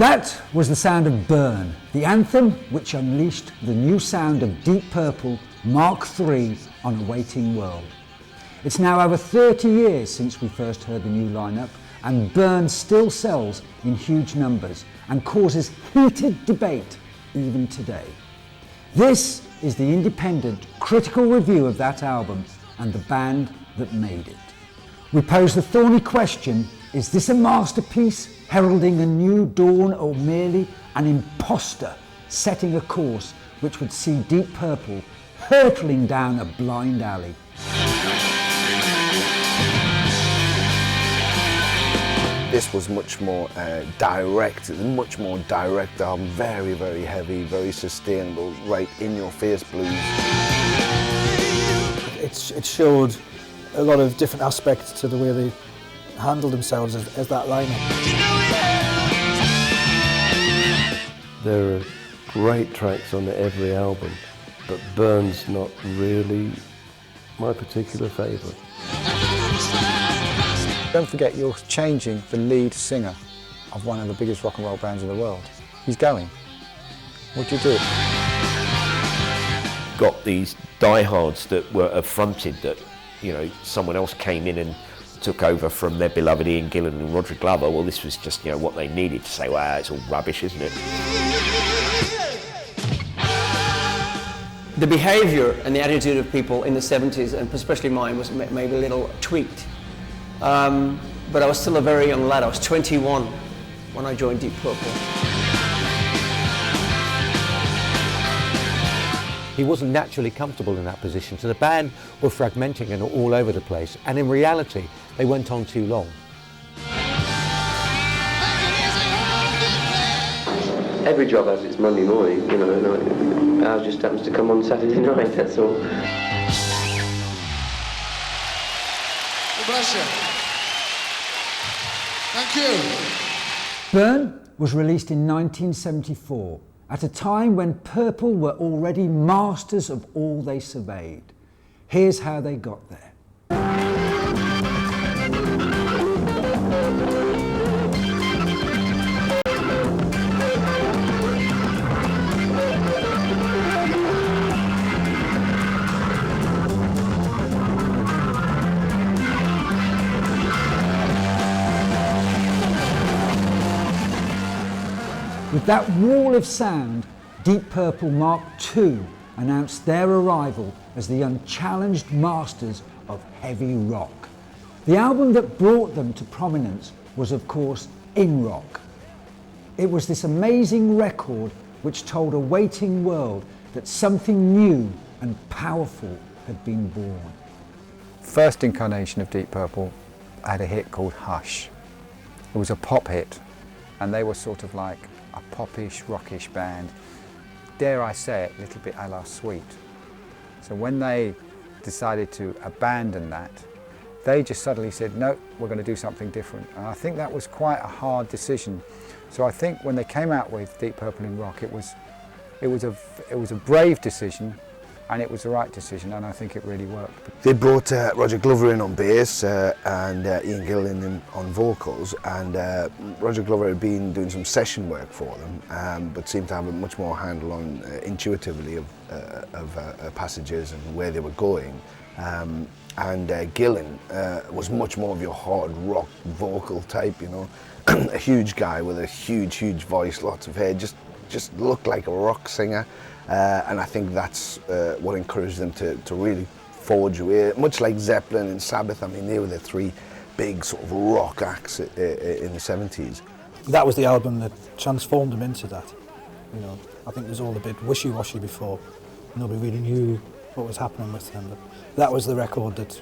That was the sound of Burn, the anthem which unleashed the new sound of Deep Purple Mark III on a waiting world. It's now over 30 years since we first heard the new lineup, and Burn still sells in huge numbers and causes heated debate even today. This is the independent, critical review of that album and the band that made it. We pose the thorny question, is this a masterpiece heralding a new dawn, or merely an imposter setting a course which would see Deep Purple hurtling down a blind alley? This was much more direct, much more direct album, very, very heavy, very sustainable, right in your face blues. It showed a lot of different aspects to the way they handled themselves as that lineup. There are great tracks on every album, but Burn's not really my particular favourite. Don't forget, you're changing the lead singer of one of the biggest rock and roll bands in the world. He's going. What do you do? Got these diehards that were affronted that, someone else came in and took over from their beloved Ian Gillan and Roderick Glover. Well, this was just, what they needed to say, wow, it's all rubbish, isn't it? The behaviour and the attitude of people in the 70s, and especially mine, was maybe a little tweaked. But I was still a very young lad. I was 21 when I joined Deep Purple. He wasn't naturally comfortable in that position, so the band were fragmenting and all over the place, and in reality, they went on too long. Every job has its Monday morning, and ours just happens to come on Saturday night, that's all. Bless you. Thank you. Burn was released in 1974, at a time when Purple were already masters of all they surveyed. Here's how they got there. With that wall of sound, Deep Purple Mark II announced their arrival as the unchallenged masters of heavy rock. The album that brought them to prominence was, of course, In Rock. It was this amazing record which told a waiting world that something new and powerful had been born. First incarnation of Deep Purple had a hit called Hush. It was a pop hit, and they were sort of like a popish, rockish band. Dare I say it, a little bit a la Sweet. So when they decided to abandon that, they just suddenly said, no, we're going to do something different. And I think that was quite a hard decision. So I think when they came out with Deep Purple in Rock, it was a brave decision, and it was the right decision, and I think it really worked. They brought Roger Glover in on bass and Ian Gillan in on vocals, and Roger Glover had been doing some session work for them, but seemed to have a much more handle on intuitively of passages and where they were going. And Gillan was much more of your hard rock vocal type, a huge guy with a huge voice, lots of hair, just looked like a rock singer. And I think that's what encouraged them to really forge away. Much like Zeppelin and Sabbath, I mean, they were the three big sort of rock acts in the 70s. That was the album that transformed them into that. I think it was all a bit wishy-washy before. Nobody really knew what was happening with them. But that was the record that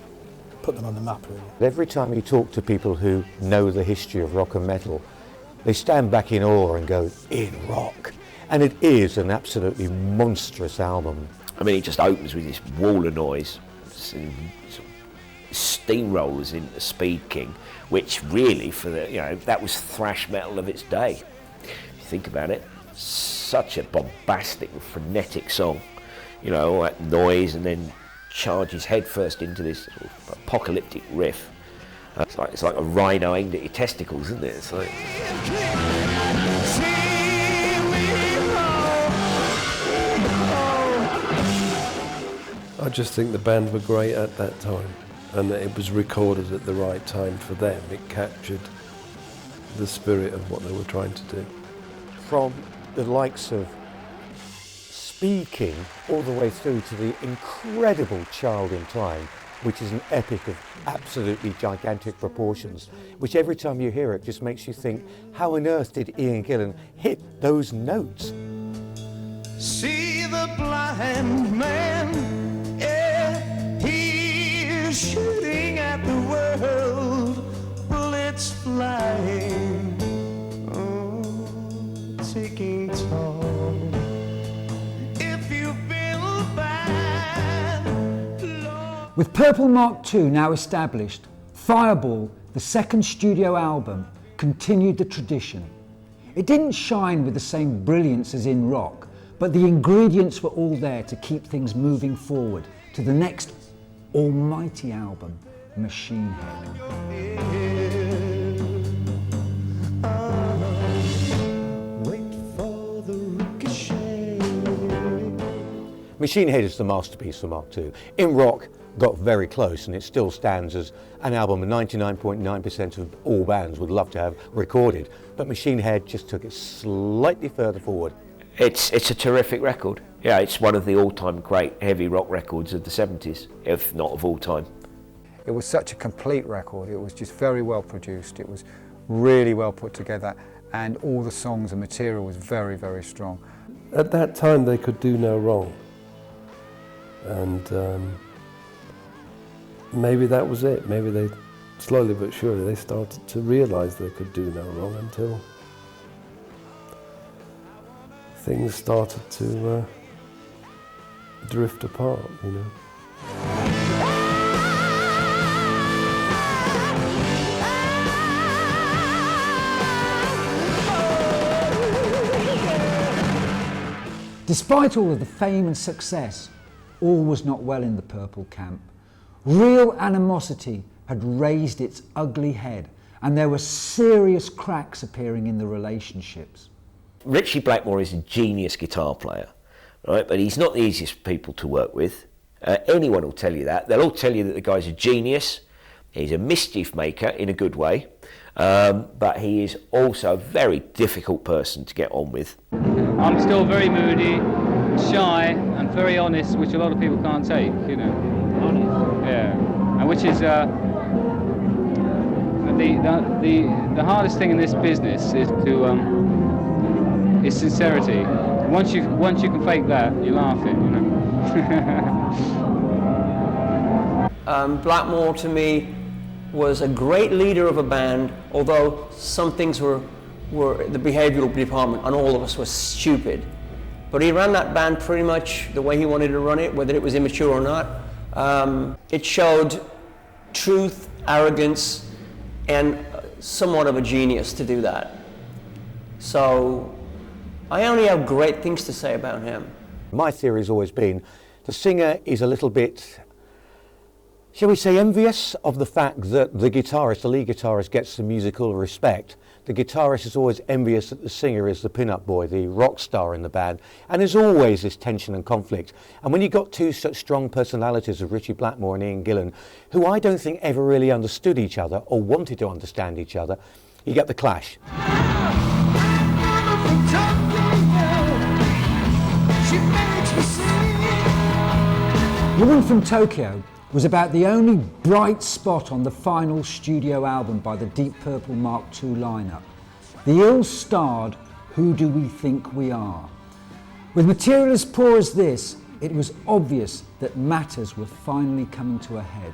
put them on the map, really. Every time you talk to people who know the history of rock and metal, they stand back in awe and go, in rock. And it is an absolutely monstrous album. I mean, it just opens with this wall of noise, steamrollers into Speed King, which really, that was thrash metal of its day. If you think about it, such a bombastic, frenetic song, all that noise, and then charges headfirst into this sort of apocalyptic riff. It's like a rhino aimed at your testicles, isn't it? It's like... I just think the band were great at that time, and that it was recorded at the right time for them. It captured the spirit of what they were trying to do. From the likes of Speed King all the way through to the incredible Child in Time, which is an epic of absolutely gigantic proportions, which every time you hear it just makes you think, how on earth did Ian Gillan hit those notes? See the blind man, yeah, he's shooting at the world, bullets flying, oh, taking toll. If you feel bad, Lord. With Purple Mark II now established, Fireball, the second studio album, continued the tradition. It didn't shine with the same brilliance as In Rock, but the ingredients were all there to keep things moving forward to the next almighty album, Machine Head. Machine Head is the masterpiece for Mark II. In Rock got very close, and it still stands as an album 99.9% of all bands would love to have recorded, but Machine Head just took it slightly further forward. It's a terrific record. Yeah, it's one of the all-time great heavy rock records of the 70s, if not of all time. It was such a complete record. It was just very well produced. It was really well put together, and all the songs and material was very, very strong. At that time, they could do no wrong. And maybe that was it. Maybe they, slowly but surely, they started to realise they could do no wrong until things started to drift apart, you know. Despite all of the fame and success, all was not well in the Purple camp. Real animosity had raised its ugly head, and there were serious cracks appearing in the relationships. Ritchie Blackmore is a genius guitar player, right? But he's not the easiest people to work with. Anyone will tell you that. They'll all tell you that the guy's a genius. He's a mischief maker in a good way, but he is also a very difficult person to get on with. I'm still very moody, shy, and very honest, which a lot of people can't take, you know. Honest? Yeah, and which is the hardest thing in this business is to is sincerity. Once you can fake that, you're laughing, you know. Blackmore to me was a great leader of a band, although some things were the behavioural department and all of us were stupid. But he ran that band pretty much the way he wanted to run it, whether it was immature or not. It showed truth, arrogance, and somewhat of a genius to do that. So I only have great things to say about him. My theory has always been the singer is a little bit, shall we say, envious of the fact that the guitarist, the lead guitarist, gets the musical respect. The guitarist is always envious that the singer is the pin-up boy, the rock star in the band, and there's always this tension and conflict. And when you've got two such strong personalities of Ritchie Blackmore and Ian Gillan, who I don't think ever really understood each other or wanted to understand each other, you get the clash. Woman from Tokyo was about the only bright spot on the final studio album by the Deep Purple Mark II lineup. The ill-starred Who Do We Think We Are? With material as poor as this, it was obvious that matters were finally coming to a head.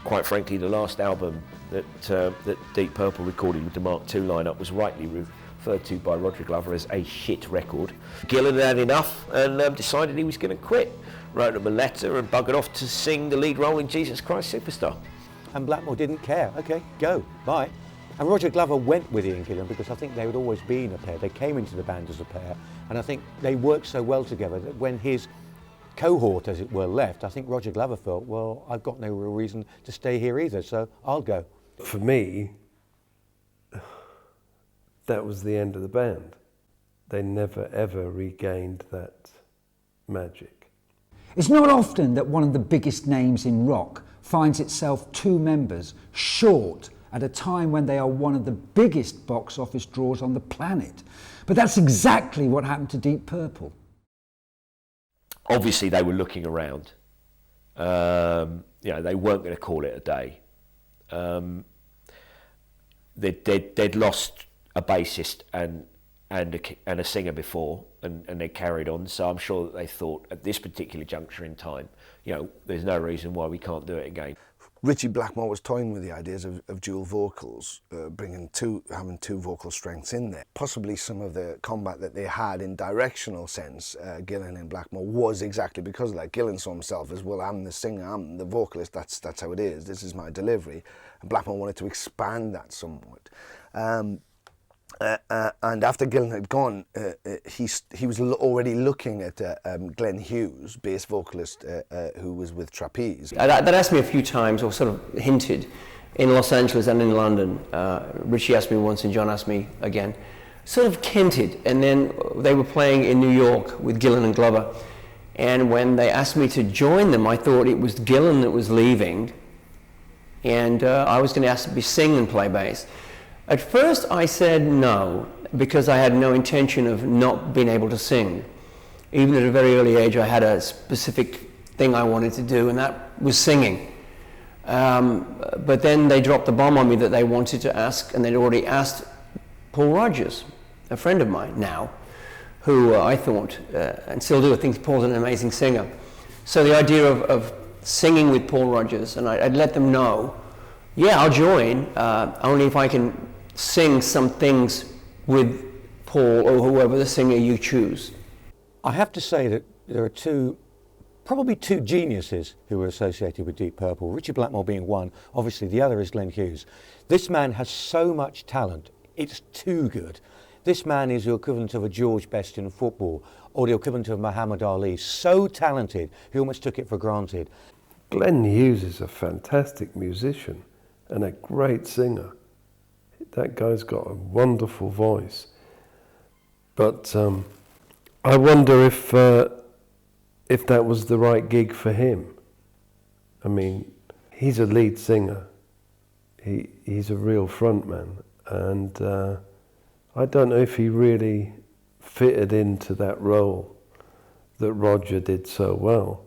Quite frankly, the last album that Deep Purple recorded with the Mark II lineup was rightly referred to by Roger Glover as a shit record. Gillan had enough and decided he was going to quit. Wrote him a letter and buggered off to sing the lead role in Jesus Christ Superstar. And Blackmore didn't care. Okay, go, bye. And Roger Glover went with Ian Gillan because I think they had always been a pair. They came into the band as a pair, and I think they worked so well together that when his cohort, as it were, left, I think Roger Glover felt, well, I've got no real reason to stay here either, so I'll go. For me, that was the end of the band. They never ever regained that magic. It's not often that one of the biggest names in rock finds itself 2 members short at a time when they are one of the biggest box office draws on the planet. But that's exactly what happened to Deep Purple. Obviously, they were looking around. They weren't going to call it a day. They'd lost a bassist and a singer before, and they carried on. So I'm sure that they thought at this particular juncture in time, there's no reason why we can't do it again. Ritchie Blackmore was toying with the ideas of dual vocals, having two vocal strengths in there. Possibly some of the combat that they had in directional sense, Gillan and Blackmore, was exactly because of that. Gillan saw himself as, well, I'm the singer, I'm the vocalist, that's how it is, this is my delivery. And Blackmore wanted to expand that somewhat. And after Gillan had gone, he was already looking at Glenn Hughes, bass vocalist who was with Trapeze. That asked me a few times, or sort of hinted, in Los Angeles and in London. Ritchie asked me once and John asked me again. Sort of hinted, and then they were playing in New York with Gillan and Glover. And when they asked me to join them, I thought it was Gillan that was leaving, and I was going to ask to be sing and play bass. At first I said no, because I had no intention of not being able to sing. Even at a very early age I had a specific thing I wanted to do, and that was singing. But then they dropped the bomb on me that they wanted to ask, and they'd already asked Paul Rodgers, a friend of mine now, who I thought, and still do, I think Paul's an amazing singer. So the idea of singing with Paul Rodgers, and I'd let them know, yeah, I'll join, only if I can sing some things with Paul or whoever the singer you choose. I have to say that there are probably two geniuses who were associated with Deep Purple, Ritchie Blackmore being one, obviously the other is Glenn Hughes. This man has so much talent, it's too good. This man is the equivalent of a George Best in football, or the equivalent of Muhammad Ali. So talented, he almost took it for granted. Glenn Hughes is a fantastic musician and a great singer. That guy's got a wonderful voice. But I wonder if that was the right gig for him. I mean, he's a lead singer. He's a real frontman, and I don't know if he really fitted into that role that Roger did so well.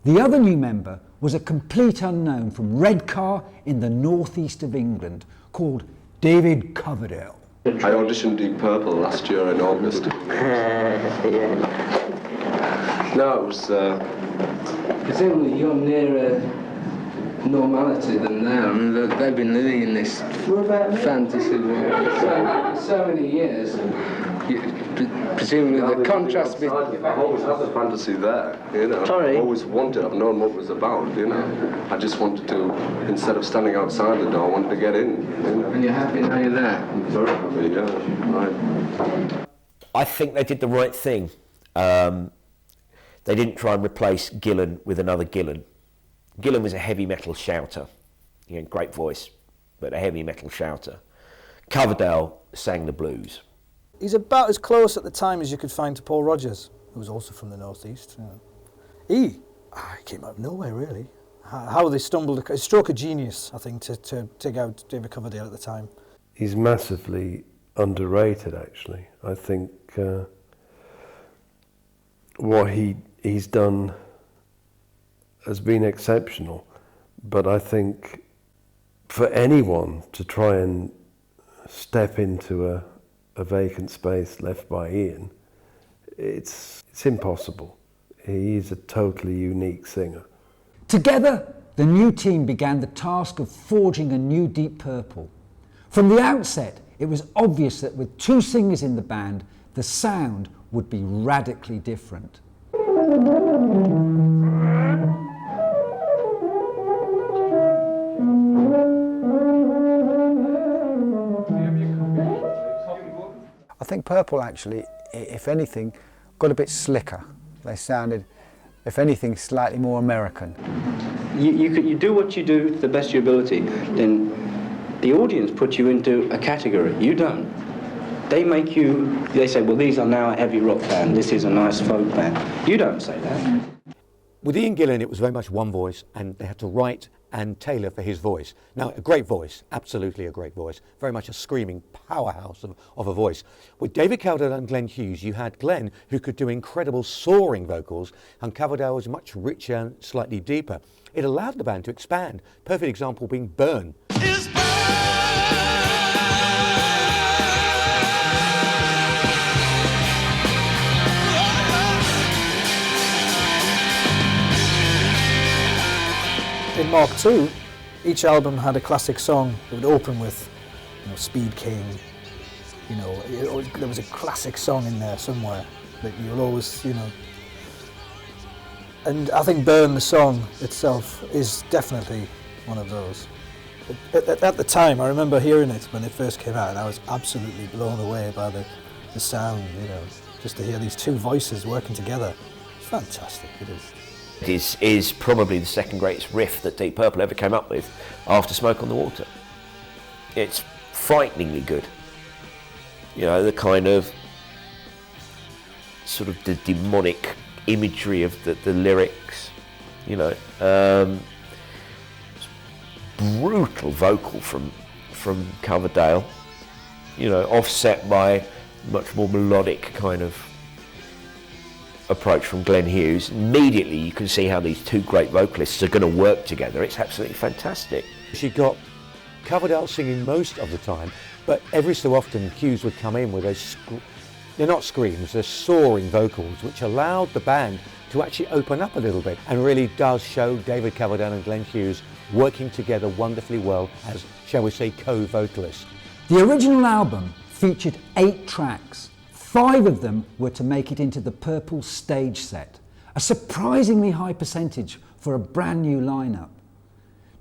The other new member was a complete unknown from Redcar in the northeast of England called David Coverdale. I auditioned Deep Purple last year in August. No, it was... Presumably you're nearer normality than them. I mean, they've been living in this fantasy world so many years. Presumably the contrast between... I've always had the fantasy there, Sorry? I've always wanted, I've known what it was about, I just wanted to, instead of standing outside the door, I wanted to get in, And you're happy now you're there? I'm very happy, yeah, right. I think they did the right thing. They didn't try and replace Gillan with another Gillan. Gillan was a heavy metal shouter. Great voice, but a heavy metal shouter. Coverdale sang the blues. He's about as close at the time as you could find to Paul Rodgers, who was also from the northeast. He came out of nowhere, really. How they stumbled, a stroke of genius, I think, to take out David Coverdale at the time. He's massively underrated, actually. I think what he's done has been exceptional, but I think for anyone to try and step into a vacant space left by Ian, it's impossible. He is a totally unique singer. Together, the new team began the task of forging a new Deep Purple. From the outset, it was obvious that with 2 singers in the band, the sound would be radically different. I think Purple actually, if anything, got a bit slicker. They sounded, if anything, slightly more American. You do what you do to the best of your ability, then the audience puts you into a category. You don't. They say, well, these are now a heavy rock band, this is a nice folk band. You don't say that. With Ian Gillan, it was very much one voice, and they had to write and tailor for his voice. Now, a great voice, absolutely a great voice, very much a screaming powerhouse of a voice. With David Coverdale and Glenn Hughes, you had Glenn, who could do incredible soaring vocals, and Coverdale was much richer and slightly deeper. It allowed the band to expand. Perfect example being Burn. In Mark II, each album had a classic song that would open with, Speed King. There was a classic song in there somewhere that you'll always, And I think Burn, the song itself, is definitely one of those. At the time, I remember hearing it when it first came out, and I was absolutely blown away by the sound, just to hear these two voices working together. It's fantastic, it is. It is probably the second greatest riff that Deep Purple ever came up with after Smoke on the Water. It's frighteningly good. The kind of sort of the demonic imagery of the lyrics, brutal vocal from Coverdale, offset by much more melodic kind of approach from Glenn Hughes. Immediately you can see how these two great vocalists are going to work together. It's absolutely fantastic. She got Coverdale singing most of the time, but every so often Hughes would come in with those, they're not screams, they're soaring vocals, which allowed the band to actually open up a little bit, and really does show David Coverdale and Glenn Hughes working together wonderfully well as, shall we say, co-vocalists. The original album featured 8 tracks. 5 of them were to make it into the Purple stage set, a surprisingly high percentage for a brand new lineup.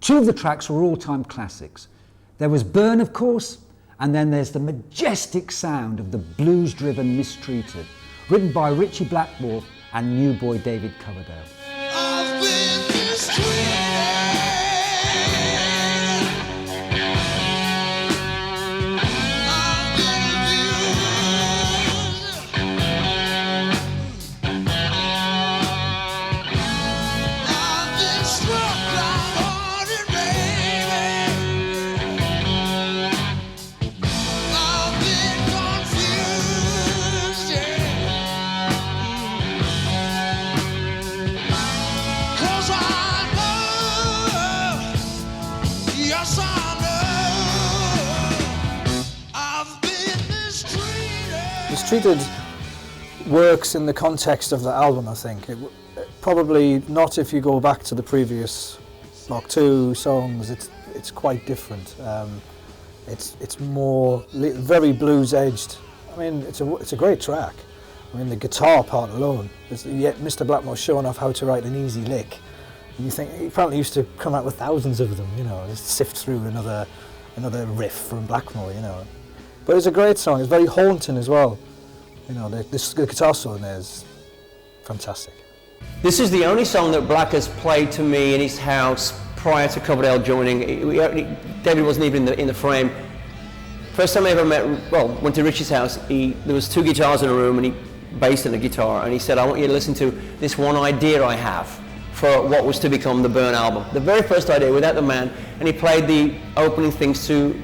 2 of the tracks were all-time classics. There was Burn, of course, and then there's the majestic sound of the blues-driven Mistreated, written by Ritchie Blackmore and new boy David Coverdale. Mistreated works in the context of the album, I think. Probably not if you go back to the previous Mark II songs. It's quite different. It's more very blues edged. I mean, it's a great track. I mean, the guitar part alone. Yet Mr. Blackmore showing off how to write an easy lick. And you think he apparently used to come out with thousands of them. Just sift through another riff from Blackmore. But it's a great song. It's very haunting as well. The guitar solo in there is fantastic. This is the only song that Black has played to me in his house prior to Coverdale joining. David wasn't even in the frame. First time I ever went to Ritchie's house, there was 2 guitars in a room, and he bass and a guitar, and he said, I want you to listen to this one idea I have for what was to become the Burn album. The very first idea, without the man, and he played the opening things to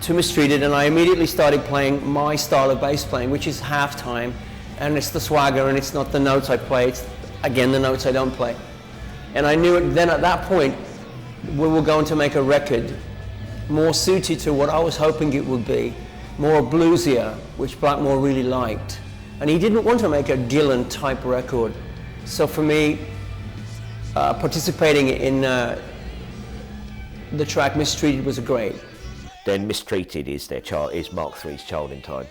Mistreated, and I immediately started playing my style of bass playing, which is half-time, and it's the swagger, and it's not the notes I play, it's again the notes I don't play. And I knew it then at that point, we were going to make a record more suited to what I was hoping it would be, more bluesier, which Blackmore really liked. And he didn't want to make a Gillan type record. So for me, participating in the track Mistreated was great. Then Mistreated is Mark III's Child in Time.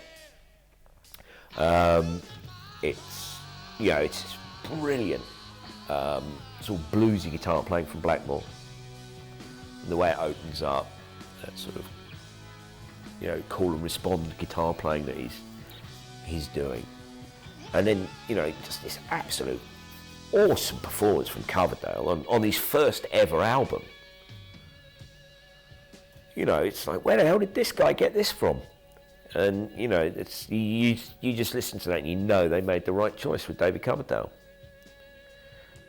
It's brilliant. It's all bluesy guitar playing from Blackmore. And the way it opens up, that sort of call and respond guitar playing that he's doing, and then just this absolute awesome performance from Coverdale on his first ever album. It's like, where the hell did this guy get this from? And it's you just listen to that and they made the right choice with David Coverdale.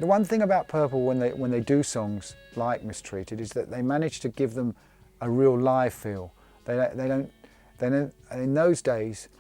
The one thing about Purple when they do songs like Mistreated is that they manage to give them a real live feel. They don't, in those days,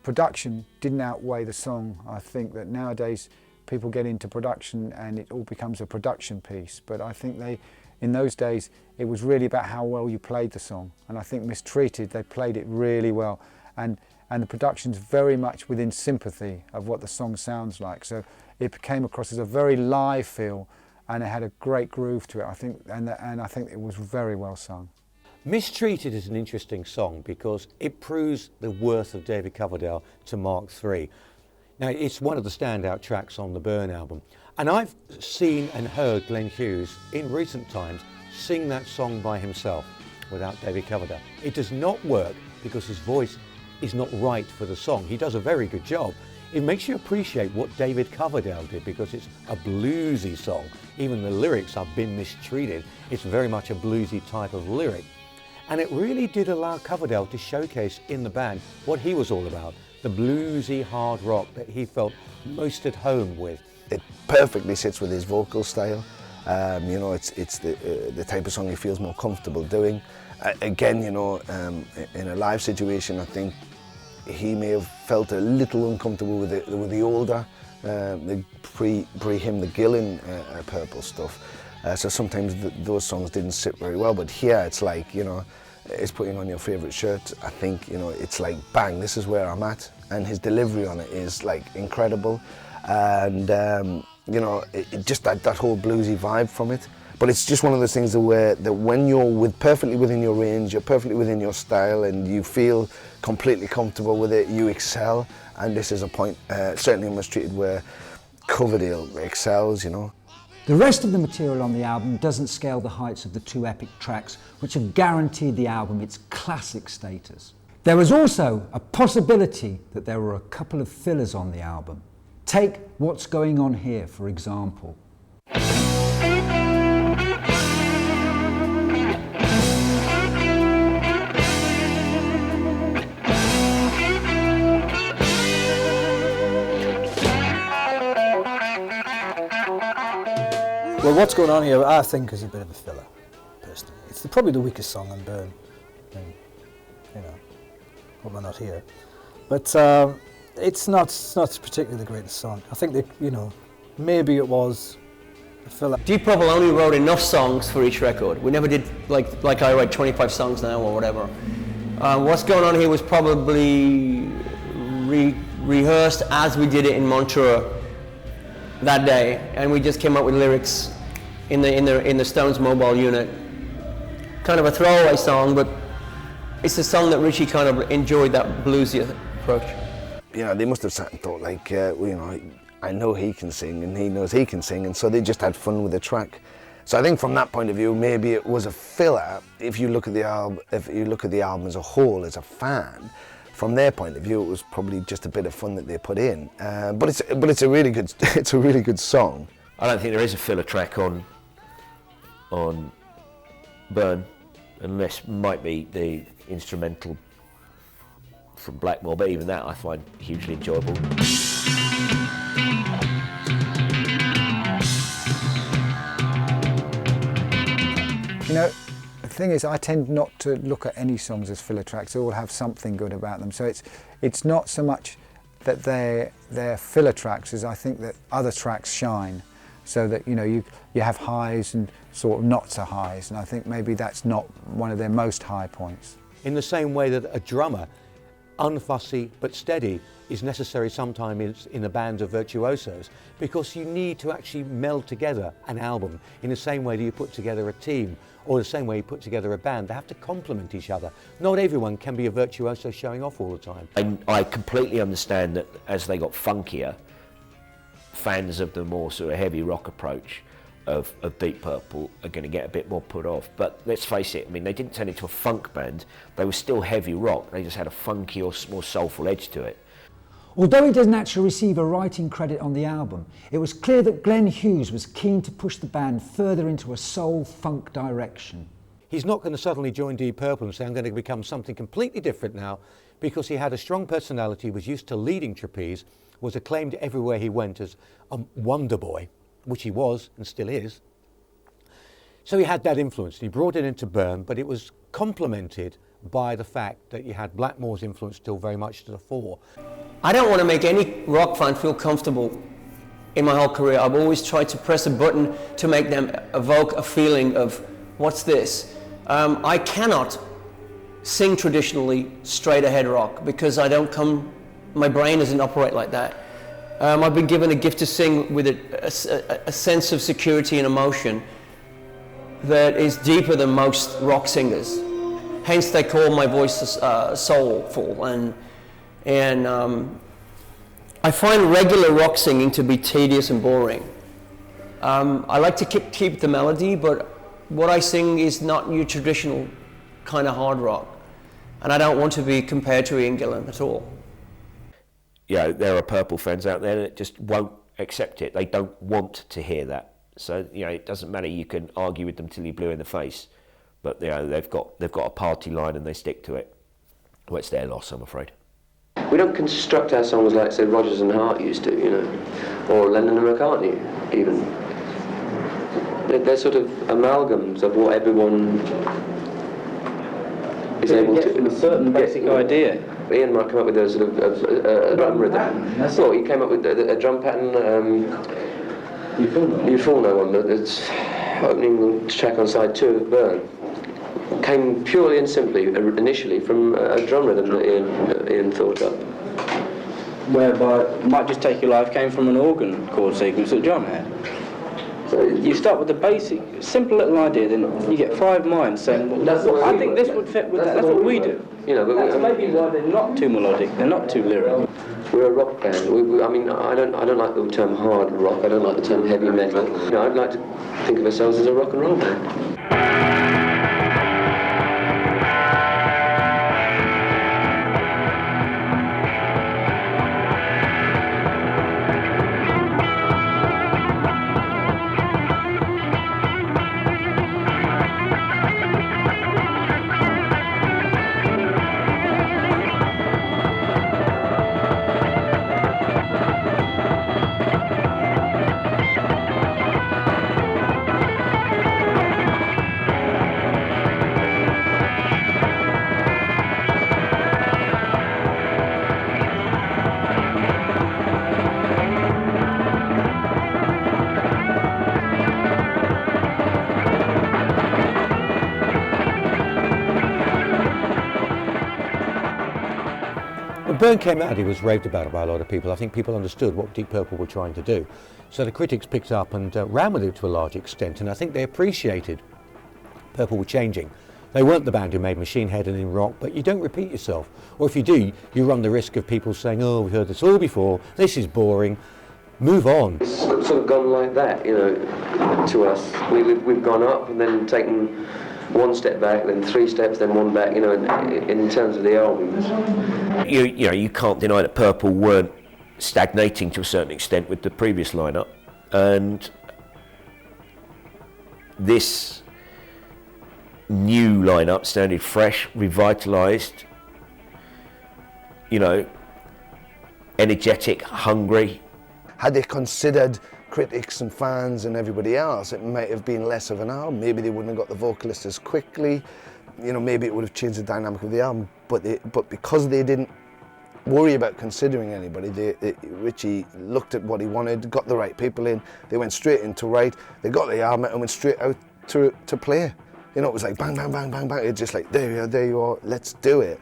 production didn't outweigh the song. I think that nowadays people get into production and it all becomes a production piece. But I think in those days, it was really about how well you played the song. And I think Mistreated, they played it really well. And the production's very much within sympathy of what the song sounds like. So it came across as a very live feel, and it had a great groove to it, I think, and I think it was very well sung. Mistreated is an interesting song because it proves the worth of David Coverdale to Mark III. Now, it's one of the standout tracks on the Burn album, and I've seen and heard Glenn Hughes in recent times sing that song by himself without David Coverdale. It does not work because his voice is not right for the song. He does a very good job. It makes you appreciate what David Coverdale did because it's a bluesy song. Even the lyrics have been mistreated. It's very much a bluesy type of lyric. And it really did allow Coverdale to showcase in the band what he was all about, the bluesy hard rock that he felt most at home with. It perfectly sits with his vocal style. You know, it's the type of song he feels more comfortable doing. Again, you know, in a live situation, I think he may have felt a little uncomfortable with the older, the pre-him, the Gillan Purple stuff. So sometimes those songs didn't sit very well, but here it's like, you know, it's putting on your favourite shirt. I think, you know, it's like, bang, this is where I'm at. And his delivery on it is like incredible. And, you know, it just that whole bluesy vibe from it. But it's just one of those things that when you're perfectly within your range, you're perfectly within your style, and you feel completely comfortable with it, you excel. And this is a point, certainly in Mistreated, where Coverdale excels, you know. The rest of the material on the album doesn't scale the heights of the two epic tracks, which have guaranteed the album its classic status. There was also a possibility that there were a couple of fillers on the album. Take What's Going On Here, for example. Well, What's Going On Here, I think, is a bit of a filler, personally. It's probably the weakest song on Burn. I mean, you know, hope we're not here. But it's not particularly the greatest song. I think that, you know, maybe it was a filler. Deep Purple only wrote enough songs for each record. We never did, like I write 25 songs now or whatever. What's Going On Here was probably rehearsed as we did it in Montreux that day, and we just came up with lyrics in the Stones mobile unit. Kind of a throwaway song, but it's a song that Ritchie kind of enjoyed, that bluesy approach. You know, they must have sat and thought, like, you know, I know he can sing and he knows he can sing, and so they just had fun with the track. So I think from that point of view, maybe it was a filler. If you look at the album as a whole, as a fan, from their point of view, it was probably just a bit of fun that they put in. But it's a really good song. I don't think there is a filler track on Burn, unless might be the instrumental from Blackmore, but even that I find hugely enjoyable. You know, the thing is, I tend not to look at any songs as filler tracks. They all have something good about them. So it's not so much that they're filler tracks as I think that other tracks shine. So that, you know, you have highs and sort of not so highs, and I think maybe that's not one of their most high points. In the same way that a drummer, unfussy but steady, is necessary sometimes in a band of virtuosos, because you need to actually meld together an album in the same way that you put together a team, or the same way you put together a band. They have to complement each other. Not everyone can be a virtuoso showing off all the time. I completely understand that as they got funkier, fans of the more sort of heavy rock approach of Deep Purple are going to get a bit more put off. But let's face it, I mean, they didn't turn into a funk band. They were still heavy rock. They just had a funky or more soulful edge to it. Although he doesn't actually receive a writing credit on the album, it was clear that Glenn Hughes was keen to push the band further into a soul-funk direction. He's not going to suddenly join Deep Purple and say, I'm going to become something completely different now, because he had a strong personality, was used to leading trapeze, was acclaimed everywhere he went as a wonder boy. which he was and still is. So he had that influence, and he brought it into Byrne, but it was complemented by the fact that you had Blackmore's influence still very much to the fore. I don't want to make any rock fan feel comfortable in my whole career. I've always tried to press a button to make them evoke a feeling of, what's this? I cannot sing traditionally straight ahead rock because my brain doesn't operate like that. I've been given a gift to sing with a sense of security and emotion that is deeper than most rock singers. Hence they call my voice soulful. And I find regular rock singing to be tedious and boring. I like to keep the melody, but what I sing is not your traditional kind of hard rock. And I don't want to be compared to Ian Gillan at all. There are Purple fans out there that just won't accept it. They don't want to hear that. So it doesn't matter. You can argue with them till you're blue in the face, but they've got a party line and they stick to it. Well, it's their loss, I'm afraid. We don't construct our songs like, say, Rodgers and Hart used to, or Lennon and McCartney, even. They're sort of amalgams of what everyone is able to. From a certain basic idea. Ian might come up with a sort of a drum rhythm. Well, he came up with a drum pattern. You Fall No one, that's opening track on side 2 of Byrne. Came purely and simply, initially, from a drum rhythm that Ian thought up. Whereby Might Just Take Your Life came from an organ chord sequence that John had. So you start with the basic, simple little idea, then you get 5 minds saying, well, I think this would fit with that. That's what we do. But that's maybe why they're not too melodic, they're not too lyrical. We're a rock band. I don't like the term hard rock. I don't like the term heavy metal. I'd like to think of ourselves as a rock and roll band. When Byrne came out, he was raved about by a lot of people. I think people understood what Deep Purple were trying to do. So the critics picked up and ran with it to a large extent, and I think they appreciated Purple were changing. They weren't the band who made Machine Head and in rock, but you don't repeat yourself. Or if you do, you run the risk of people saying, oh, we've heard this all before, this is boring, move on. It's sort of gone like that, to us. We've gone up and then taken 1 step back, then 3 steps, then 1 back, in terms of the albums. You can't deny that Purple weren't stagnating to a certain extent with the previous lineup, and this new lineup sounded fresh, revitalized, energetic, hungry. Had they considered critics and fans and everybody else, it might have been less of an album. Maybe they wouldn't have got the vocalist as quickly. Maybe it would have changed the dynamic of the album. But because they didn't worry about considering anybody, Ritchie looked at what he wanted, got the right people in. They went straight in to write. They got the album and went straight out to play. It was like bang, bang, bang, bang, bang. It's just like there you are. Let's do it.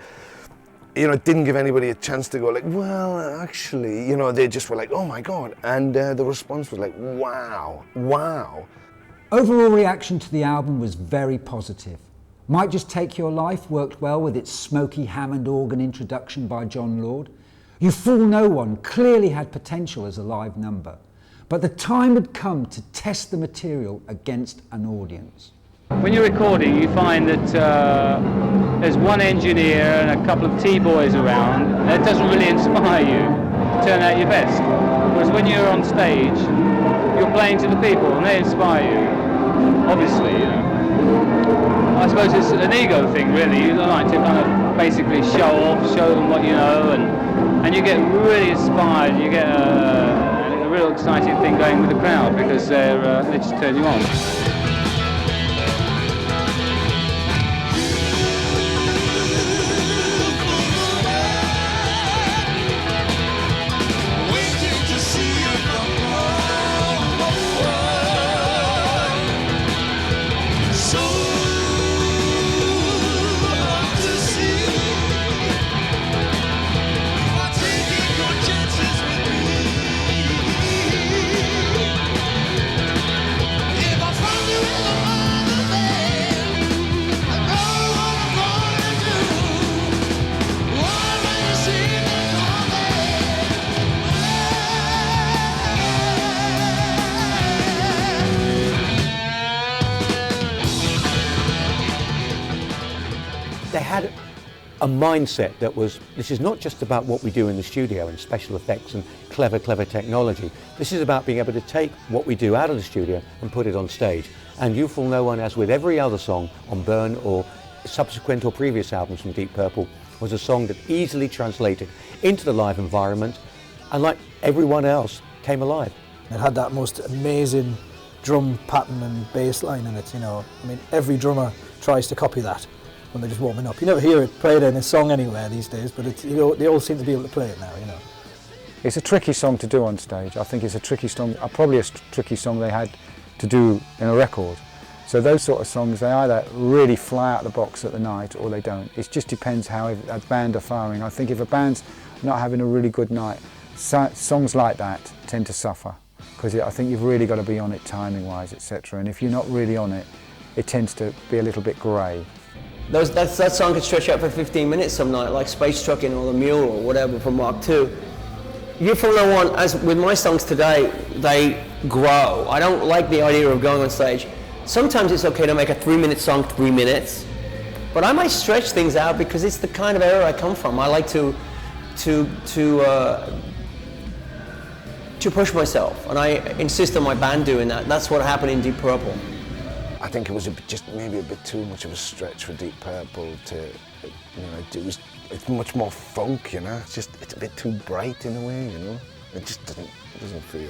It didn't give anybody a chance to go like, well, actually, they just were like, oh my God. And the response was like, wow. Overall reaction to the album was very positive. Might Just Take Your Life worked well with its smoky Hammond organ introduction by John Lord. You Fool No One clearly had potential as a live number, but the time had come to test the material against an audience. When you're recording, you find that there's one engineer and a couple of T-boys around, and it doesn't really inspire you to turn out your best. Whereas when you're on stage, you're playing to the people and they inspire you, obviously. I suppose it's an ego thing, really. You like to kind of basically show them what you know, and you get really inspired. You get a real exciting thing going with the crowd because they just turn you on. They had a mindset that was, this is not just about what we do in the studio and special effects and clever technology. This is about being able to take what we do out of the studio and put it on stage. And You Fool No One, as with every other song on Burn or subsequent or previous albums from Deep Purple, was a song that easily translated into the live environment and, like everyone else, came alive. It had that most amazing drum pattern and bass line in it, you know. I mean, every drummer tries to copy that when they're just warming up. You never hear it played in a song anywhere these days, but it's, you know, they all seem to be able to play it now, you know. It's a tricky song to do on stage. I think it's a tricky song, probably a tricky song they had to do in a record. So those sort of songs, they either really fly out the box at the night or they don't. It just depends how a band are firing. I think if a band's not having a really good night, songs like that tend to suffer, because I think you've really got to be on it timing-wise, etc. And if you're not really on it, it tends to be a little bit grey. That song could stretch out for 15 minutes some night, like Space Truckin' or The Mule or whatever from Mark II. You Fool No One, as with my songs today, they grow. I don't like the idea of going on stage. Sometimes it's okay to make a 3-minute song 3 minutes, but I might stretch things out because it's the kind of era I come from. I like to push myself, and I insist on my band doing that. That's what happened in Deep Purple. I think it was just maybe a bit too much of a stretch for Deep Purple to, you know, it's much more funk, you know. It's a bit too bright in a way, you know. It just doesn't feel.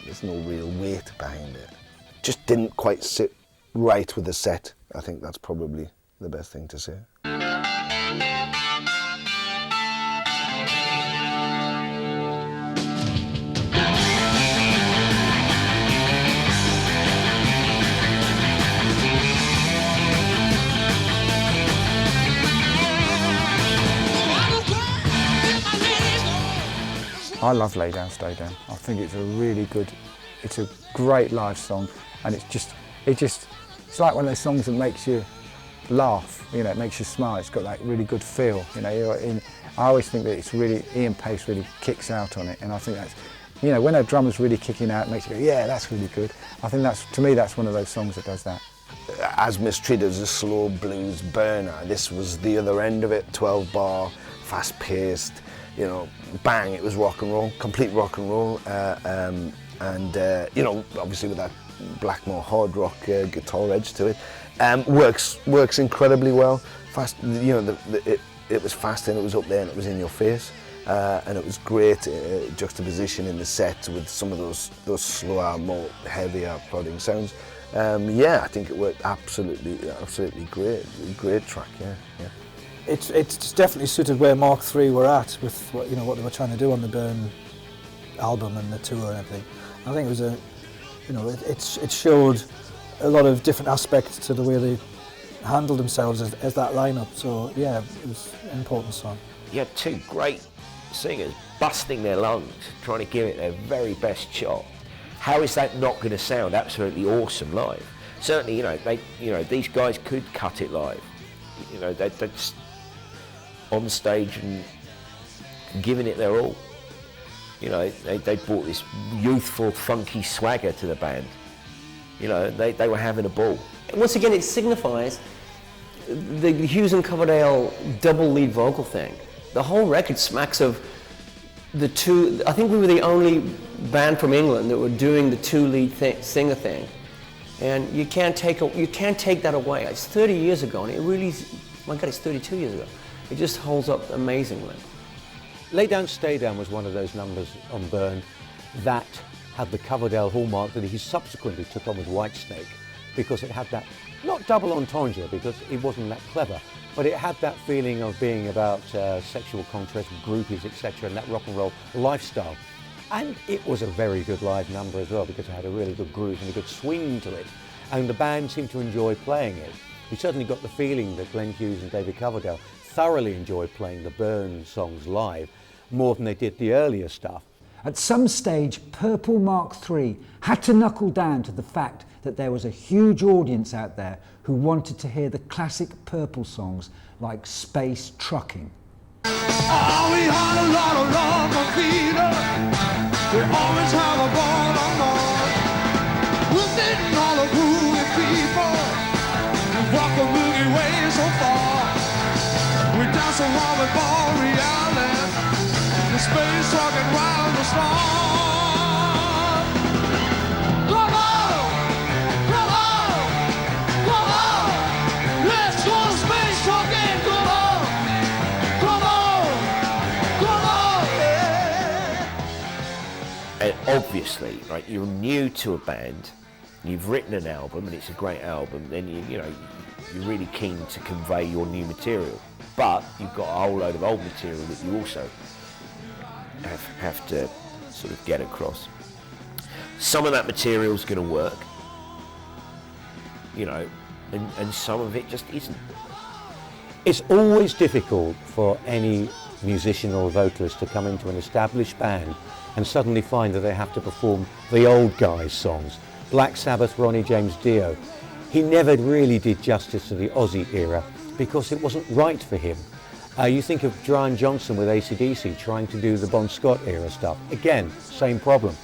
There's no real weight behind it. Just didn't quite sit right with the set. I think that's probably the best thing to say. I love Lay Down, Stay Down. I think it's a really good, it's a great live song, and it's like one of those songs that makes you laugh, you know, it makes you smile. It's got that really good feel, you know. I always think that it's really, Ian Pace really kicks out on it, and I think that's, you know, when a drummer's really kicking out, it makes you go, yeah, that's really good. I think that's, to me, that's one of those songs that does that. As Mistreated as a slow blues burner, this was the other end of it, 12-bar, fast-paced, you know, bang, it was rock and roll, complete rock and roll, you know, obviously with that Blackmore hard rock guitar edge to it, works incredibly well. Fast, you know, it was fast and it was up there and it was in your face, and it was great juxtaposition in the set with some of those slower, more heavier, plodding sounds. Yeah, I think it worked absolutely great track. Yeah. It's definitely suited where Mark III were at with what, you know, what they were trying to do on the Burn album and the tour and everything. I think it was it showed a lot of different aspects to the way they handled themselves as that lineup. So yeah, it was an important song. You had two great singers busting their lungs, trying to give it their very best shot. How is that not going to sound absolutely awesome live? Certainly, you know, these guys could cut it live. You know, they're just on stage and giving it their all. You know, they brought this youthful, funky swagger to the band. You know, they were having a ball. Once again, it signifies the Hughes and Coverdale double lead vocal thing. The whole record smacks of the two. I think we were the only band from England that were doing the two lead singer thing, and you can't take that away. It's 30 years ago, and it really, my God, it's 32 years ago. It just holds up amazingly. Lay Down, Stay Down was one of those numbers on Burn that had the Coverdale hallmark that he subsequently took on with Whitesnake, because it had that, not double entendre because it wasn't that clever, but it had that feeling of being about sexual contrast, groupies, etc., and that rock and roll lifestyle. And it was a very good live number as well, because it had a really good groove and a good swing to it, and the band seemed to enjoy playing it. We certainly got the feeling that Glenn Hughes and David Coverdale thoroughly enjoyed playing the Burn songs live, more than they did the earlier stuff. At some stage, Purple Mark III had to knuckle down to the fact that there was a huge audience out there who wanted to hear the classic Purple songs like Space Trucking. Oh, we had a lot of love for Peter. We always have a ball on board. We're dating all the groovy people. We walk the Milky Way so far. We dance around with Borealis. The space trucking round the storm. And obviously, right, you're new to a band, you've written an album and it's a great album, then you're really keen to convey your new material. But you've got a whole load of old material that you also have to sort of get across. Some of that material is going to work, and some of it just isn't. It's always difficult for any musician or vocalist to come into an established band and suddenly find that they have to perform the old guys' songs. Black Sabbath, Ronnie James Dio. He never really did justice to the Ozzy era because it wasn't right for him. You think of Brian Johnson with AC/DC trying to do the Bon Scott era stuff. Again, same problem.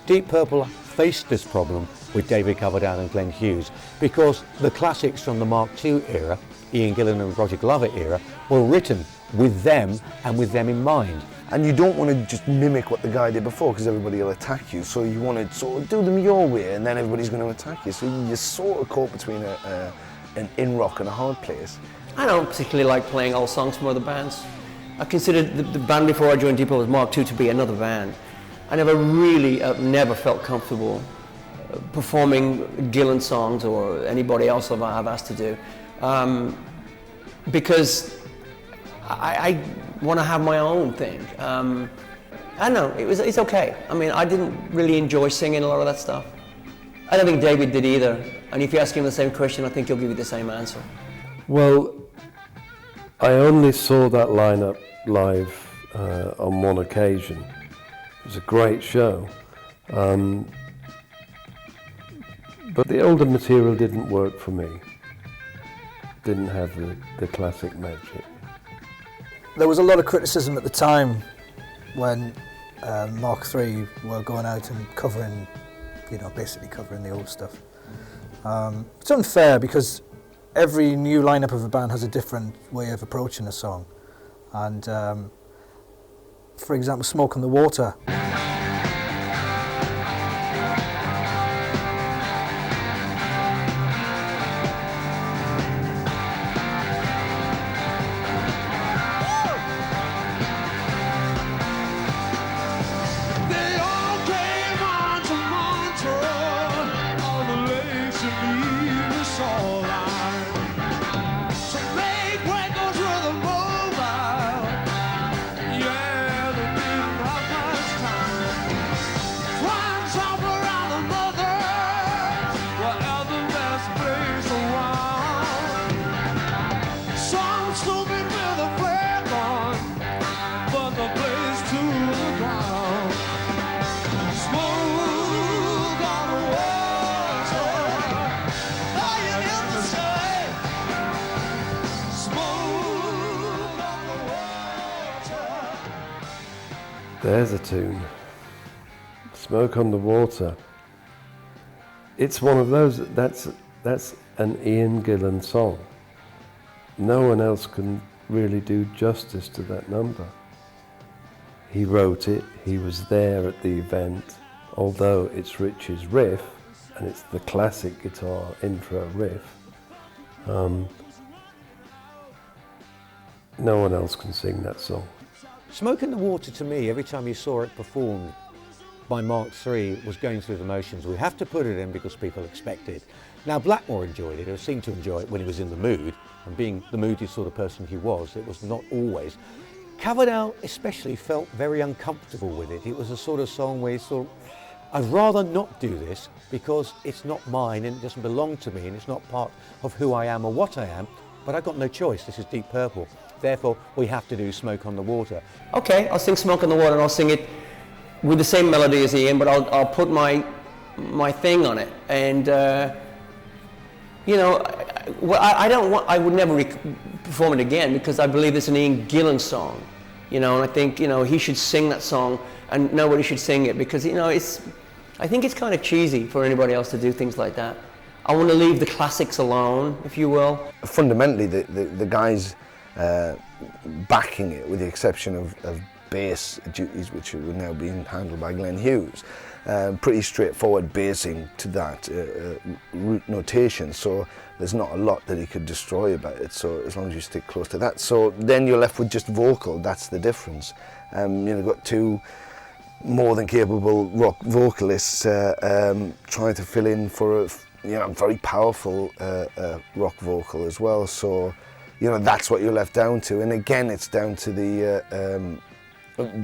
Deep Purple faced this problem with David Coverdale and Glenn Hughes because the classics from the Mark II era, Ian Gillan and Roger Glover era, were written with them and with them in mind. And you don't want to just mimic what the guy did before because everybody will attack you. So you want to sort of do them your way and then everybody's going to attack you. So you're sort of caught between an in-rock and a hard place. I don't particularly like playing old songs from other bands. I considered the band before I joined Deep Purple was Mark II to be another band. I never felt comfortable performing Gillan songs or anybody else I've asked to do. Because I want to have my own thing. I don't know, it's okay. I mean, I didn't really enjoy singing a lot of that stuff. I don't think David did either. And if you ask him the same question, I think he'll give you the same answer. Well, I only saw that lineup live on one occasion. It was a great show. But the older material didn't work for me. Didn't have the classic magic. There was a lot of criticism at the time when Mark III were going out and covering, basically covering the old stuff. It's unfair because every new lineup of a band has a different way of approaching a song. And for example, Smoke on the Water. There's a tune. Smoke on the Water. It's one of those, that's an Ian Gillan song. No one else can really do justice to that number. He wrote it, he was there at the event, although it's Ritchie's riff, and it's the classic guitar intro riff. No one else can sing that song. Smoke in the Water, to me, every time you saw it performed, by Mark III was going through the motions. We have to put it in because people expect it. Now, Blackmore enjoyed it, or seemed to enjoy it when he was in the mood, and being the moody sort of person he was, it was not always. Coverdale especially felt very uncomfortable with it. It was a sort of song where he thought, I'd rather not do this because it's not mine and it doesn't belong to me and it's not part of who I am or what I am, but I've got no choice. This is Deep Purple. Therefore, we have to do Smoke on the Water. Okay, I'll sing Smoke on the Water and I'll sing it with the same melody as Ian, but I'll put my thing on it. And, I would never perform it again because I believe it's an Ian Gillan song, and I think, he should sing that song and nobody should sing it because, I think it's kind of cheesy for anybody else to do things like that. I want to leave the classics alone, if you will. Fundamentally, the guys backing it, with the exception of bass duties, which are now being handled by Glenn Hughes, pretty straightforward basing to that root notation, so there's not a lot that he could destroy about it, so as long as you stick close to that. So then you're left with just vocal, that's the difference. You've got two more than capable rock vocalists trying to fill in for a very powerful rock vocal as well, so that's what you're left down to. And again, it's down to the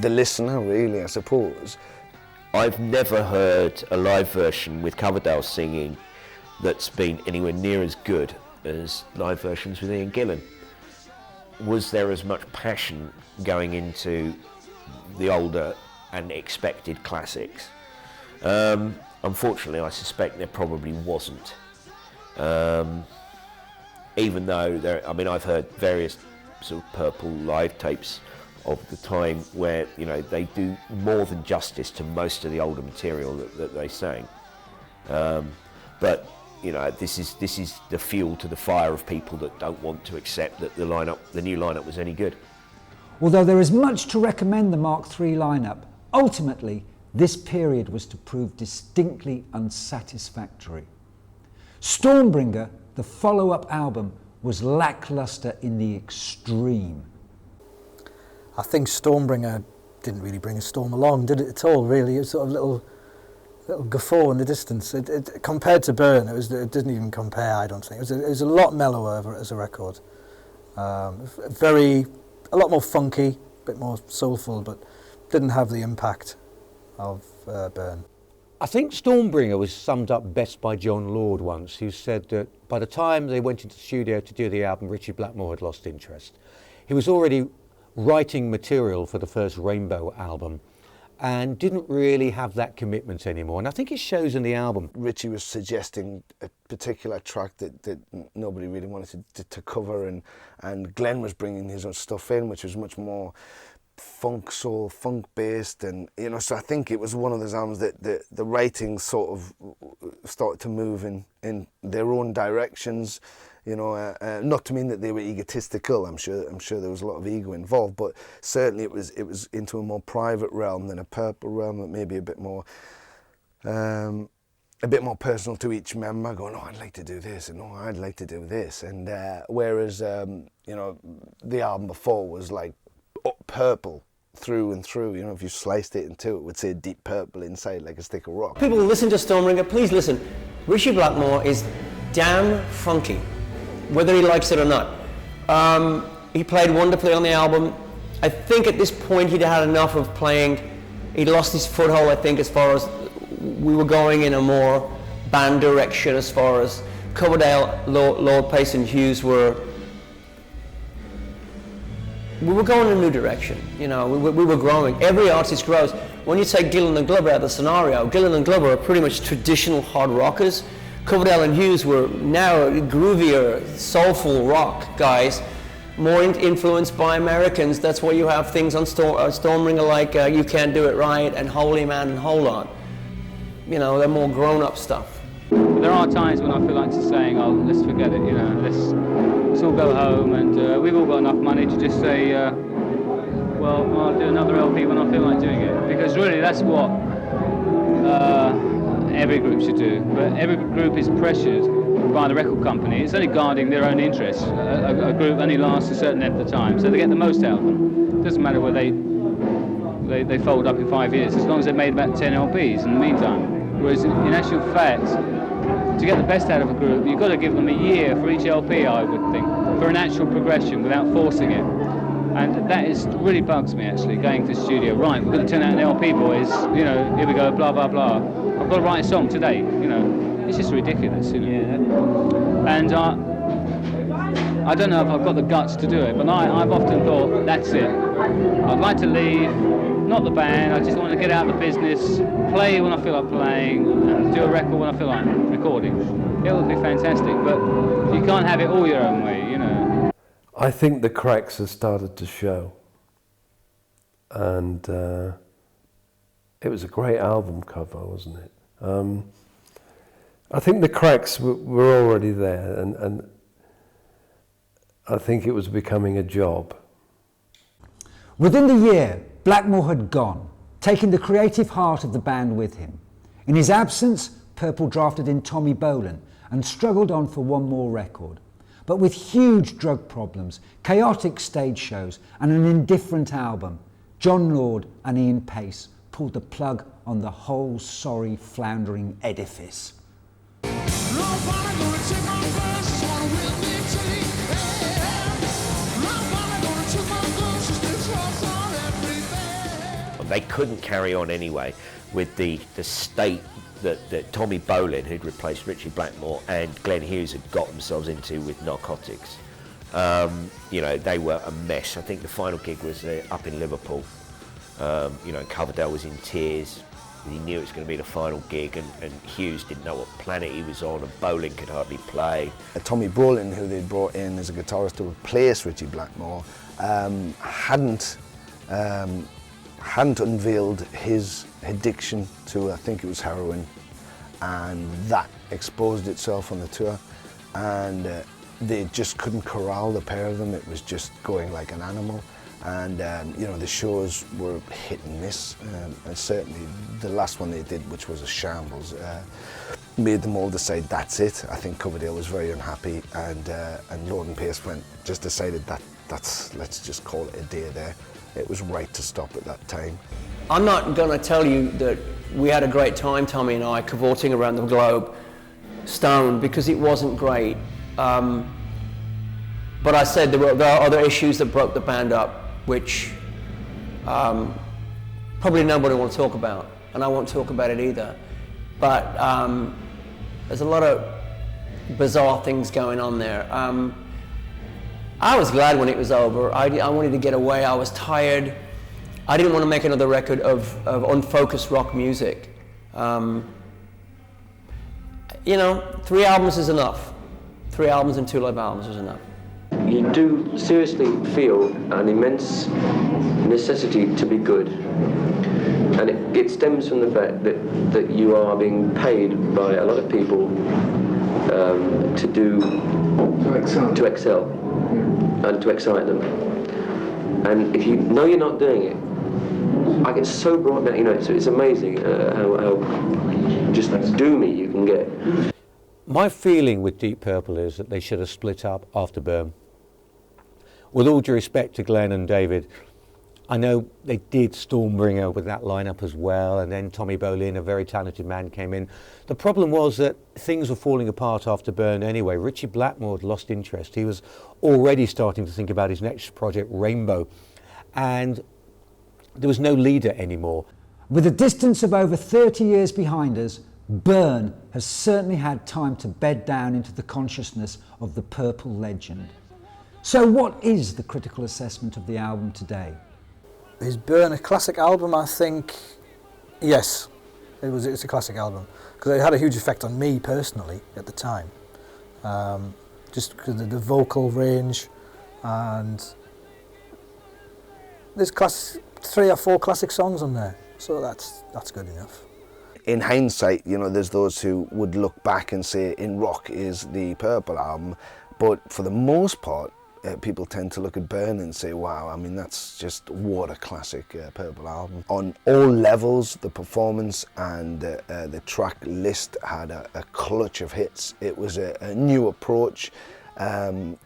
listener, really, I suppose. I've never heard a live version with Coverdale singing that's been anywhere near as good as live versions with Ian Gillan. Was there as much passion going into the older and expected classics? Unfortunately, I suspect there probably wasn't. Even though I've heard various sort of Purple live tapes of the time where they do more than justice to most of the older material that they sang. But this is the fuel to the fire of people that don't want to accept that the new lineup was any good. Although there is much to recommend the Mark III lineup, ultimately this period was to prove distinctly unsatisfactory. Stormbringer, the follow-up album, was lackluster in the extreme. I think Stormbringer didn't really bring a storm along, did it at all, really? It was sort of little guffaw in the distance. It compared to Burn, it didn't even compare, I don't think. It was a lot mellower as a record. A lot more funky, a bit more soulful, but didn't have the impact of Burn. I think Stormbringer was summed up best by John Lord once, who said that by the time they went into the studio to do the album, Ritchie Blackmore had lost interest. He was already writing material for the first Rainbow album and didn't really have that commitment anymore, and I think it shows in the album. Ritchie was suggesting a particular track that nobody really wanted to cover, and Glenn was bringing his own stuff in, which was much more funk based, and so I think it was one of those albums that the writing sort of started to move in their own directions. Not to mean that they were egotistical. I'm sure there was a lot of ego involved, but certainly it was into a more private realm than a Purple realm, that maybe a bit more personal to each member. Going, oh, I'd like to do this, and oh, I'd like to do this, and whereas the album before was like Purple through and through. If you sliced it in two, it would say Deep Purple inside, like a stick of rock. People listen to Stormbringer, please listen. Ritchie Blackmore is damn funky, whether he likes it or not. He played wonderfully on the album. I think at this point he'd had enough of playing. He'd lost his foothold, I think, as far as we were going in a more band direction, as far as Coverdale, Lord Pace and Hughes we were going in a new direction. We were growing. Every artist grows. When you take Gillan and Glover out of the scenario, Gillan and Glover are pretty much traditional hard rockers. Coverdale and Hughes were now groovier, soulful rock guys, more influenced by Americans. That's why you have things on Stormbringer like You Can't Do It Right and Holy Man and Hold On. They're more grown-up stuff. There are times when I feel like just saying, oh, let's forget it, let's all go home, and we've all got enough money to just say, well, I'll do another LP when I feel like doing it. Because really, that's what every group should do. But every group is pressured by the record company. It's only guarding their own interests. A group only lasts a certain length of time, so they get the most out of them. It doesn't matter whether they they fold up in 5 years, as long as they made about 10 LPs in the meantime. Whereas in actual fact, to get the best out of a group, you've got to give them a year for each LP, I would think, for an actual progression without forcing it. And that really bugs me, actually, going to the studio. Right, we're going to turn out an LP, boys, you know, here we go, blah, blah, blah. I've got to write a song today, you know. It's just ridiculous, you know. Yeah. And I don't know if I've got the guts to do it, but I've often thought, that's it. I'd like to leave, not the band, I just want to get out of the business, play when I feel like playing, and do a record when I feel like recording. It would be fantastic, but you can't have it all your own way, you know. I think the cracks have started to show, and it was a great album cover, wasn't it? I think the cracks were already there, and I think it was becoming a job. Within the year, Blackmore had gone, taking the creative heart of the band with him. In his absence, Purple drafted in Tommy Bolin and struggled on for one more record. But with huge drug problems, chaotic stage shows and an indifferent album, John Lord and Ian Pace pulled the plug on the whole sorry, floundering edifice. They couldn't carry on anyway with the state that Tommy Bolin, who'd replaced Ritchie Blackmore, and Glenn Hughes had got themselves into with Narcotics. You know, they were a mess. I think the final gig was up in Liverpool. You know, Coverdale was in tears. He knew it was going to be the final gig, and Hughes didn't know what planet he was on, and Bolin could hardly play. Tommy Bolin, who they'd brought in as a guitarist to replace Ritchie Blackmore, hadn't unveiled his addiction to, I think it was heroin, and that exposed itself on the tour, and they just couldn't corral the pair of them. It was just going like an animal, and you know, the shows were hit and miss, and certainly the last one they did, which was a shambles, made them all decide that's it. I think Coverdale was very unhappy, and Lord and Pace just decided let's just call it a day there. It was right to stop at that time. I'm not going to tell you that we had a great time, Tommy and I, cavorting around the globe, stoned, because it wasn't great. But I said there are other issues that broke the band up, which probably nobody wants to talk about, and I won't talk about it either. But there's a lot of bizarre things going on there. I was glad when it was over. I wanted to get away. I was tired. I didn't want to make another record of unfocused rock music. You know, 3 albums is enough. 3 albums and 2 live albums is enough. You do seriously feel an immense necessity to be good. And it stems from the fact that you are being paid by a lot of people to excel. And to excite them. And if you know you're not doing it, I get so brought down, you know, it's amazing how just doomy you can get. My feeling with Deep Purple is that they should have split up after Burn. With all due respect to Glenn and David, I know they did Stormbringer with that lineup as well, and then Tommy Bolin, a very talented man, came in. The problem was that things were falling apart after Burn anyway. Ritchie Blackmore had lost interest. He was already starting to think about his next project, Rainbow, and there was no leader anymore. With a distance of over 30 years behind us, Burn has certainly had time to bed down into the consciousness of the Purple legend. So what is the critical assessment of the album today? Is Burn a classic album? I think, yes, it's a classic album, because it had a huge effect on me personally at the time. Just because of the vocal range, and there's 3 or 4 classic songs on there, so that's good enough. In hindsight, you know, there's those who would look back and say In Rock is the Purple album, but for the most part, people tend to look at Burn and say, wow, I mean, that's just what a classic Purple album. On all levels, the performance and the track list had a clutch of hits. It was a new approach,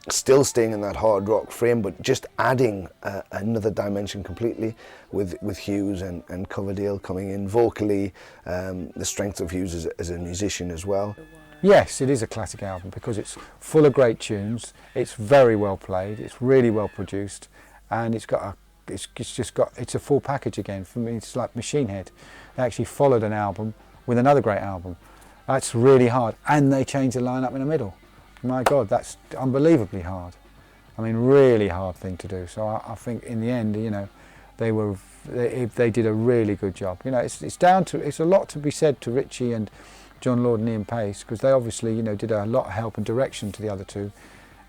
still staying in that hard rock frame, but just adding another dimension completely with Hughes and Coverdale coming in vocally, the strength of Hughes as a musician as well. Yes, it is a classic album because it's full of great tunes, it's very well played, it's really well produced, and it's a full package again. For me, it's like Machine Head. They actually followed an album with another great album. That's really hard, and they changed the lineup in the middle. My God, that's unbelievably hard. I mean, really hard thing to do. So I think in the end, you know, they did a really good job. You know, it's a lot to be said to Ritchie and John Lord and Ian Pace, because they obviously, you know, did a lot of help and direction to the other two.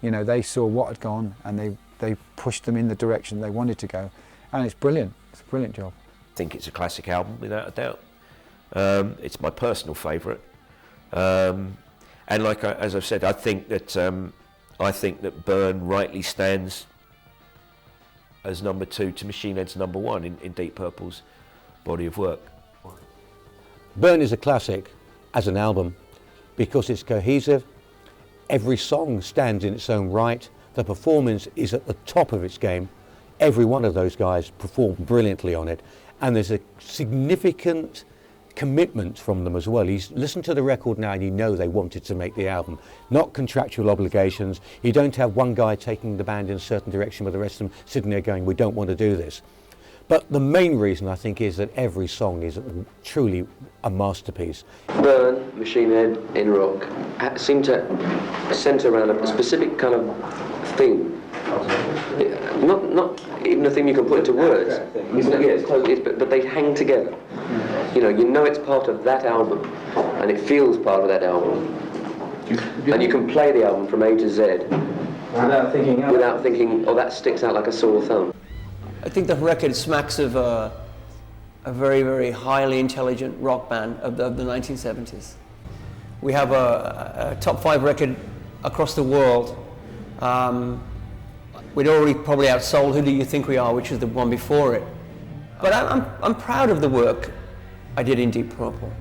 You know, they saw what had gone and they pushed them in the direction they wanted to go, and it's brilliant. It's a brilliant job. I think it's a classic album without a doubt. It's my personal favourite, and like as I've said, I think that Burn rightly stands as number 2 to Machine Head's number 1 in Deep Purple's body of work. Burn is a classic as an album because it's cohesive. Every song stands in its own right. The performance is at the top of its game. Every one of those guys performed brilliantly on it, and there's a significant commitment from them as well. You listen to the record now and you know they wanted to make the album, not contractual obligations. You don't have one guy taking the band in a certain direction with the rest of them sitting there going, we don't want to do this. But the main reason, I think, is that every song is truly a masterpiece. Burn, Machine Head, In Rock seem to centre around a specific kind of theme. Not even a theme you can put into words. But they hang together. You know it's part of that album, and it feels part of that album. And you can play the album from A to Z without thinking, oh, that sticks out like a sore thumb. I think the record smacks of a very, very highly intelligent rock band of the 1970s. We have a top 5 record across the world. We'd already probably outsold Who Do You Think We Are, which is the one before it. But I'm proud of the work I did in Deep Purple.